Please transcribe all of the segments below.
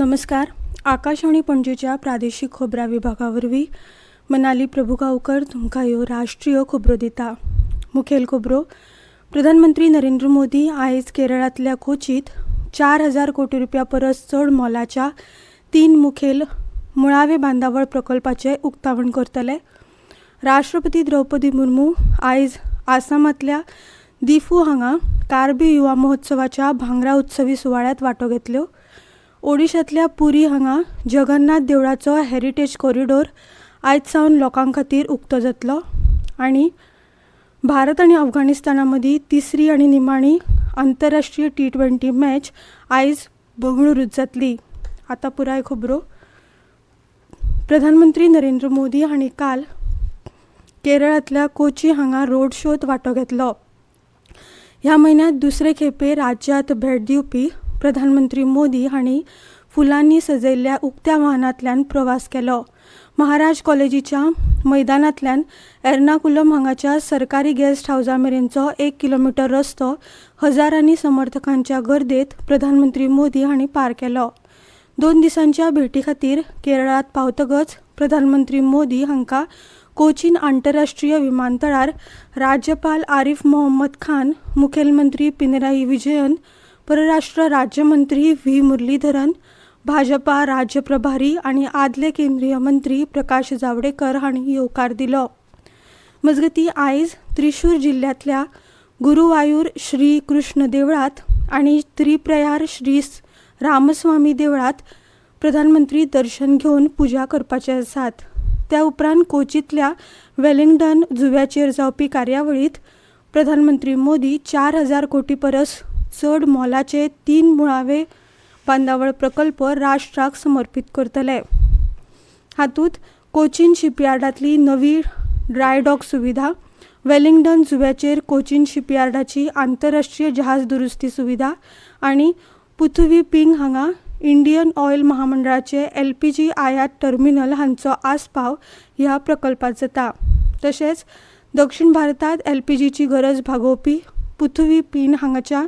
नमस्कार. आकाशवाणी पणजेच्या प्रादेशीक खबरां विभागावरवीं मनाली प्रभुगांवकर तुमकां ह्यो राष्ट्रीय खबरो दिता. मुखेल खबरो. प्रधानमंत्री नरेंद्र मोदी आयज केरळांतल्या कोचीत 4,000 कोटी रुपया परस चड मोलाच्या 3 मुखेल मुळावे बांदावळ प्रकल्पाचें उक्तावण करतले. राष्ट्रपती द्रौपदी मुर्मू आयज आसामांतल्या दिफू हांगा कार्बी युवा महोत्सवाच्या भांगरा उत्सवी सुवाळ्यात वांटो घेतल्यो. ओडिशांतल्या पुरी हांगा जगन्नाथ देवळाचो हेरिटेज कॉरिडॉर आयज सावन लोकां खातीर उक्तो जातलो. आनी भारत आनी अफगाणिस्ताना मदीं तिसरी आनी निमाणी आंतरराष्ट्रीय T20 मॅच आयज बंगळुरूंत जातली. आतां पुराय खबरो. प्रधानमंत्री नरेंद्र मोदी हांणी काल केरळांतल्या कोची हांगा रोड शोत वांटो घेतलो. ह्या म्हयन्यांत दुसरे खेपे राज्यांत भेट दिवपी प्रधानमंत्री मोदी हांणी फुलांनी सजयल्ल्या उक्त्या वाहनांतल्यान प्रवास केलो. महाराज कॉलेजीच्या मैदानांतल्यान एर्नाकुलम हांगाच्या सरकारी गेस्ट हावसा मेरेनचो 1 किलोमीटर रस्तो हजारांनी समर्थकांच्या गर्देंत प्रधानमंत्री मोदी हांणी पार केलो. 2 दिसांच्या भेटी खातीर केरळांत पावतकच प्रधानमंत्री मोदी हांकां कोचीन आंतरराष्ट्रीय विमानतळार राज्यपाल आरिफ मोहम्मद खान, मुखेलमंत्री पिनराई विजयन, परराष्ट्र राज्यमंत्री व्ही. मुरलीधरन, भाजपा राज्य प्रभारी आनी आदले केंद्रीय मंत्री प्रकाश जावडेकर हांणी येवकार दिलो. मजगतीं आयज त्रिशूर जिल्ल्यांतल्या गुरुवायूर श्री कृष्ण देवळांत आनी त्रिप्रयार श्री रामस्वामी देवळांत प्रधानमंत्री दर्शन घेवन पुजा करपाचे आसात. त्या उपरांत कोचींतल्या वेलिंग्टन जुव्याचेर जावपी कार्यावळींत प्रधानमंत्री मोदी 4,000 कोटी परस चड मोलाचे 3 मुळावे बांदावळ प्रकल्प राष्ट्राक समर्पीत करतले. हातूंत कोचीन शिपयार्डांतली नवी ड्रायडॉक सुविधा, वेलिंग्टन जुव्याचेर कोचीन शिपयार्डाची आंतरराष्ट्रीय जहाज दुरुस्ती सुविधा आनी पुथुवी पिंग हांगा इंडियन ऑयल महामंडळाचे LPG आयात टर्मिनल हांचो आस्पाव ह्या प्रकल्पात जाता. तशेंच दक्षिण भारतांत LPGची गरज भागोवपी पुथुवी पिंग हांगाच्या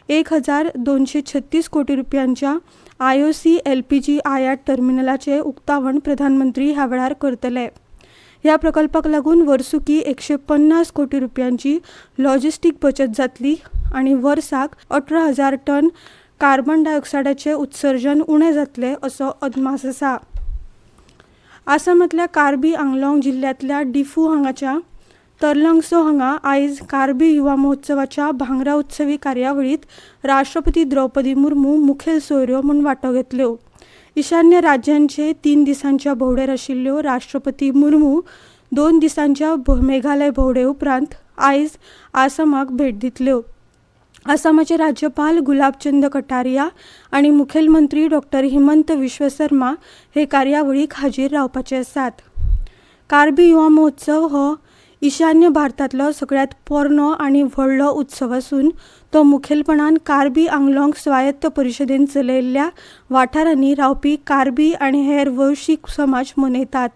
1,236 कोटी रुपयांच्या IOC LPG आयात टर्मिनलाचे उक्तावण प्रधानमंत्री ह्या वेळार करतले. ह्या प्रकल्पाक लागून वर्सुकी 150 कोटी रुपयांची लॉजिस्टीक बचत जातली आनी वर्साक 18,000 टन कार्बन डायऑक्सायडाचे उत्सर्जन उणें जातले असो अदमास आसा. आसामांतल्या कार्बी आंगलाँग जिल्ल्यांतल्या डिफू हांगाच्या तरलंगसो हांगा आयज कार्बी युवा महोत्सवाच्या भांगरा उत्सवी कार्यावळीत राष्ट्रपती द्रौपदी मुर्मू मुखेल सोयऱ्यो म्हूण वांटो घेतल्यो. ईशान्य राज्यांचे 3 दिसांच्या भोंवडेर आशिल्ल्यो राष्ट्रपती मुर्मू 2 दिसांच्या मेघालय भोंवडे उपरांत आयज आसामाक भेट दितल्यो. आसामाचे राज्यपाल गुलाबचंद कटारिया आनी मुखेलमंत्री डॉ. हिमंत विश्व शर्मा हे कार्यावळीक हाजीर रावपाचे आसात. कार्बी युवा महोत्सव हो ईशान्य भारतांतलो सगळ्यांत पोरनो आनी व्हडलो उत्सव आसून तो मुखेलपणान कार्बी आंगलाँग स्वायत्त परिशदेन चलयल्ल्या वाठारांनी रावपी कार्बी आनी हेर वंशीक समाज मनयतात.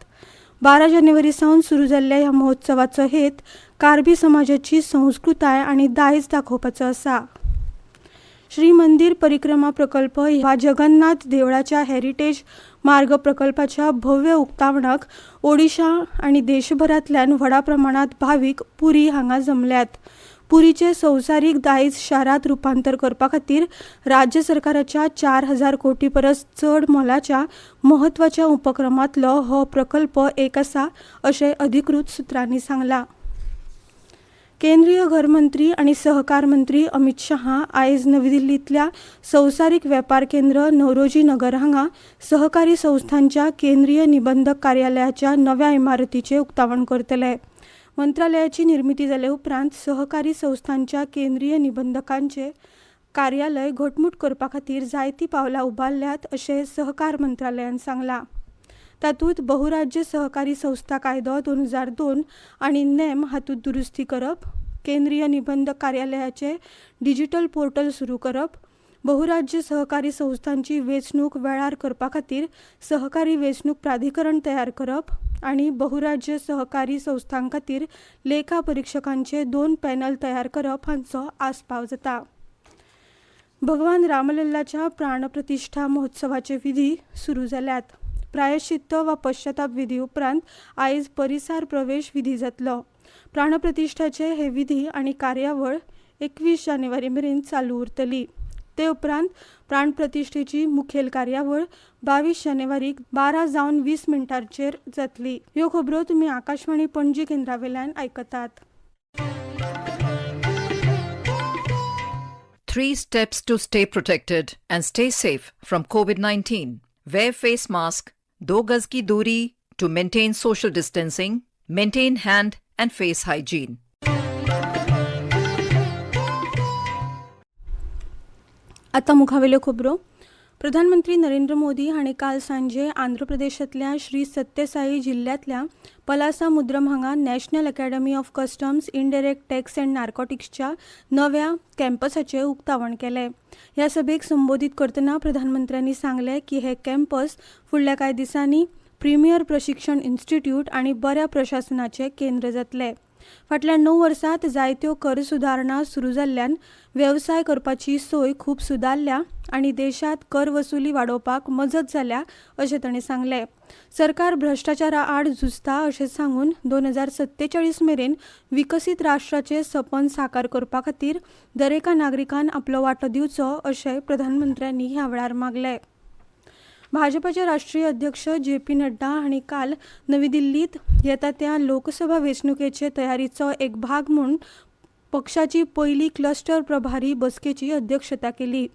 12 जानेवारी सावन सुरू जाल्ल्या ह्या महोत्सवाचो हेत कार्बी समाजाची संस्कृताय आनी दायज दाखोवपाचो आसा. श्री मंदिर परिक्रमा प्रकल्प ह्या जगन्नाथ देवळाच्या हेरिटेज मार्ग प्रकल्पाच्या भव्य उक्तावणाक ओडिशा आनी देशभरांतल्यान व्हडा प्रमाणांत भावीक पुरी हांगा जमल्यात. पुरीचे संवसारीक दायज शारांत रुपांतर करपा खातीर राज्य सरकाराच्या 4,000 कोटी परस चड मोलाच्या म्हत्वाच्या उपक्रमांतलो हो प्रकल्प एक आसा अशें अधिकृत सुत्रांनी सांगलां. केंद्रीय घरमंत्री आनी सहकार मंत्री अमित शहा आयज नवी दिल्लींतल्या संवसारीक वेपार केंद्र नौरोजी नगर हांगा सहकारी संस्थांच्या केंद्रीय निबंधक कार्यालयाच्या नव्या इमारतीचें उक्तावण करतले. मंत्रालयाची निर्मिती जाले उपरांत सहकारी संस्थांच्या केंद्रीय निबंधकांचे कार्यालय घटमूट करपा खातीर जायतीं पावलां उबारल्यात अशें सहकार मंत्रालयान सांगलां. तातूंत बहुराज्य सहकारी संस्था कायदो 2002 आनी नेम हातूंत दुरुस्ती करप, केंद्रीय निबंधक कार्यालयाचे डिजिटल पोर्टल सुरू करप, बहुराज्य सहकारी संस्थांची वेंचणूक वेळार करपा खातीर सहकारी वेंचणूक प्राधिकरण तयार करप आनी बहुराज्य सहकारी संस्थां खातीर लेखा परीक्षकांचे 2 पॅनल तयार करप हांचो आस्पाव जाता. भगवान रामलल्लाच्या प्राणप्रतिष्ठा महोत्सवाचे विधी सुरू जाल्यात. प्रायश्चित्त वा पश्चाताप विधी उपरांत आयज परिसार प्रवेश विधी जातलो. प्राणप्रतिष्ठाचे हे विधी आणि कार्यावळ 21 जानेवारी मेरेन चालू उरतली. ते उपरांत प्राणप्रतिष्ठेची मुखेल कार्यावळ 22 जानेवारीक 12:20 जातली. ह्यो खबरो तुम्ही आकाशवाणी पणजी केंद्रावेल्यान आयकतात. 3 steps to stay protected and stay safe from COVID-19. Wear face mask, 2 गज की दूरी to maintain social distancing, maintain hand and face hygiene. आता मुखावेल्यो खबरो. प्रधानमंत्री नरेंद्र मोदी हांणी काल सांजे आंध्र प्रदेशांतल्या श्री सत्यसाई जिल्ल्यांतल्या पलासामुद्रम हांगा national academy of customs indirect tax and नार्कोटिक्सच्या नव्या कॅम्पसाचें उक्तावण केलें. ह्या सभेक संबोधीत करतना प्रधानमंत्र्यांनी सांगलें की हे कॅम्पस फुडल्या कांय दिसांनी प्रिमियर प्रशिक्षण इन्स्टिट्यूट आनी बऱ्या प्रशासनाचें केंद्र जातलें. फाटल्या 9 वर्सांत जायत्यो कर सुदारणा सुरू जाल्ल्यान वेवसाय करपाची सोय खूब सुदारल्या आनी देशांत कर वसुली वाडोवपाक मजत जाल्या अशें ताणें सांगलें. सरकार भ्रश्टाचारा आड झुजता अशें सांगून 2047 मेरेन विकसीत राष्ट्राचें सपन साकार करपा खातीर दरेका नागरिकान आपलो वांटो दिवचो अशें प्रधानमंत्र्यांनी ह्या वेळार मागलें. भाजपाचे राष्ट्रीय अध्यक्ष JP नड्डा हांणी काल नवी दिल्लीत येता त्या लोकसभा वेंचणुकेचे तयारीचो एक भाग म्हूण पक्षाची पयली क्लस्टर प्रभारी बसकेची अध्यक्षता केली.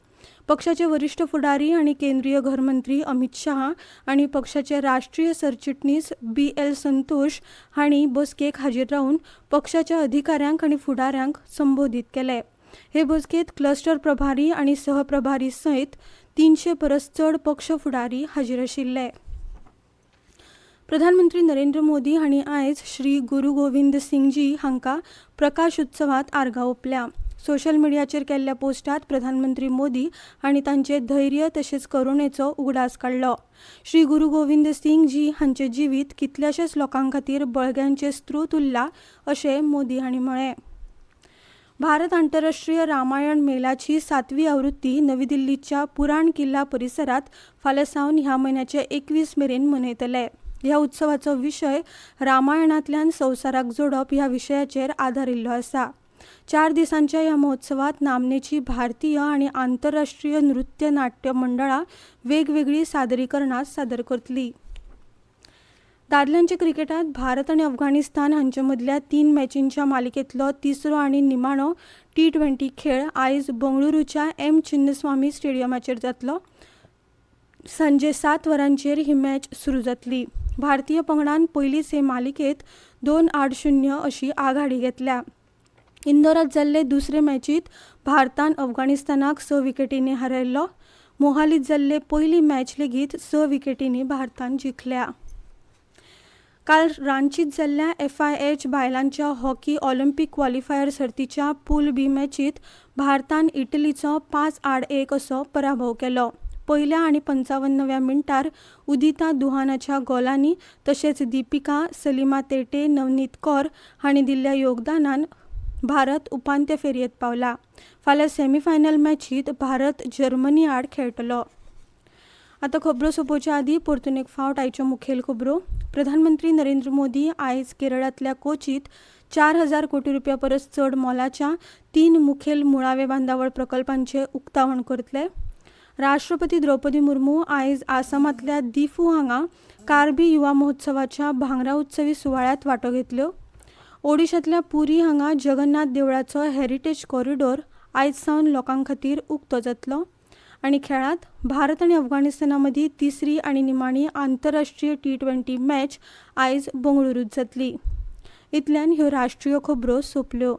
पक्षाचे वरिष्ठ फुडारी आनी केंद्रीय घरमंत्री अमित शाह आनी पक्षाचे राष्ट्रीय सरचिटणीस BL संतोष हांणी बसकेक हाजीर रावन पक्षाच्या अधिकाऱ्यांक आनी फुडाऱ्यांक संबोधीत केले. हे बसकेत क्लस्टर प्रभारी आनी सहप्रभारी सयत 300 परस चड पक्ष फुडारी हाजीर आशिल्ले. प्रधानमंत्री नरेंद्र मोदी हांणी आयज श्री गुरू गोविंद सिंगजी हांकां प्रकाश उत्सवांत आर्गां ओंपल्या. सोशल मिडियाचेर केल्ल्या पोस्टांत प्रधानमंत्री मोदी हांणी तांचे धैर्य तशेंच करुणेचो उगडास काडलो. श्री गुरू गोविंद सिंग जी हांचें जिवीत कितल्याशाच लोकां खातीर बळग्यांचें स्त्रोत उरलां अशें मोदी हांणी म्हळें. भारत आंतरराष्ट्रीय रामायण मेलाची 7वी आवृत्ती नवी दिल्लीच्या पुराण किल्ला परिसरात फाल्यां सावन ह्या म्हयन्याचे 21 मेरेन मनयतले. ह्या उत्सवाचो विशय रामायणांतल्यान संवसाराक जोडप ह्या विशयाचेर आदारिल्लो आसा. 4 दिसांच्या ह्या महोत्सवात नामनेची भारतीय आनी आंतरराष्ट्रीय नृत्य नाट्य मंडळां वेगवेगळी सादरीकरणां सादर करतलीं. दादल्यांच्या क्रिकेटात भारत आनी अफगाणिस्तान हांचे मदल्या 3 मॅचींच्या मालिकेंतलो तिसरो आनी निमाणो T20 खेळ आयज बंगळुरूच्या M चिन्नस्वामी स्टेडियमाचेर जातलो. सांजे 7 वरांचेर ही मॅच सुरू जातली. भारतीय पंगडान पयलींच हे मालिकेंत 2-8-0 अशी आघाडी घेतल्या. इंदोरांत जाल्ले दुसरे मॅचींत भारतान अफगाणिस्तानाक 6 विकेटींनी हारयल्लो. मोहालींत जाल्ले पयली मॅच लेगीत 6 विकेटींनी भारतान जिखल्या. काल रांचीत जाल्ल्या FIH बायलांच्या हॉकी ऑलिंपिक क्वॉलिफायर सर्तीच्या पूल B मॅचीत भारतान इटलीचो 5-1 असो पराभव केलो. पहिल्या आनी 55व्या मिनटार उदिता दुहानाच्या गोलांनी तशेंच दीपिका, सलिमा तेटे, नवनीत कौर हांणी दिल्ल्या योगदानान भारत उपांत्य फेरयेत पावला. फाल्यां सेमीफायनल मॅचीत भारत जर्मनी आड खेळटलो. आतां खबरो सोंपोवच्या आदीं परतून एक फावट आयच्यो मुखेल खबरो. प्रधानमंत्री नरेंद्र मोदी आयज केरळांतल्या कोचीत 4,000 कोटी रुपया परस चड मोलाच्या 3 मुखेल मुळावे बांदावळ प्रकल्पांचें उक्तावण करतले. राष्ट्रपती द्रौपदी मुर्मू आयज आसामांतल्या दिफू हांगा कार्बी युवा महोत्सवाच्या भांगरा उत्सवी सुवाळ्यात वांटो घेतल्यो. ओडिशांतल्या पुरी हांगा जगन्नाथ देवळाचो हेरिटेज कॉरिडॉर आयज सावन लोकां खातीर उक्तो जातलो. आनी खेळांत भारत आनी अफगाणिस्ताना मदीं तिसरी आनी निमाणी आंतरराष्ट्रीय T20 मॅच आयज बंगळुरूंत जातली. इतल्यान ह्यो राष्ट्रीय खबरो सोंपल्यो.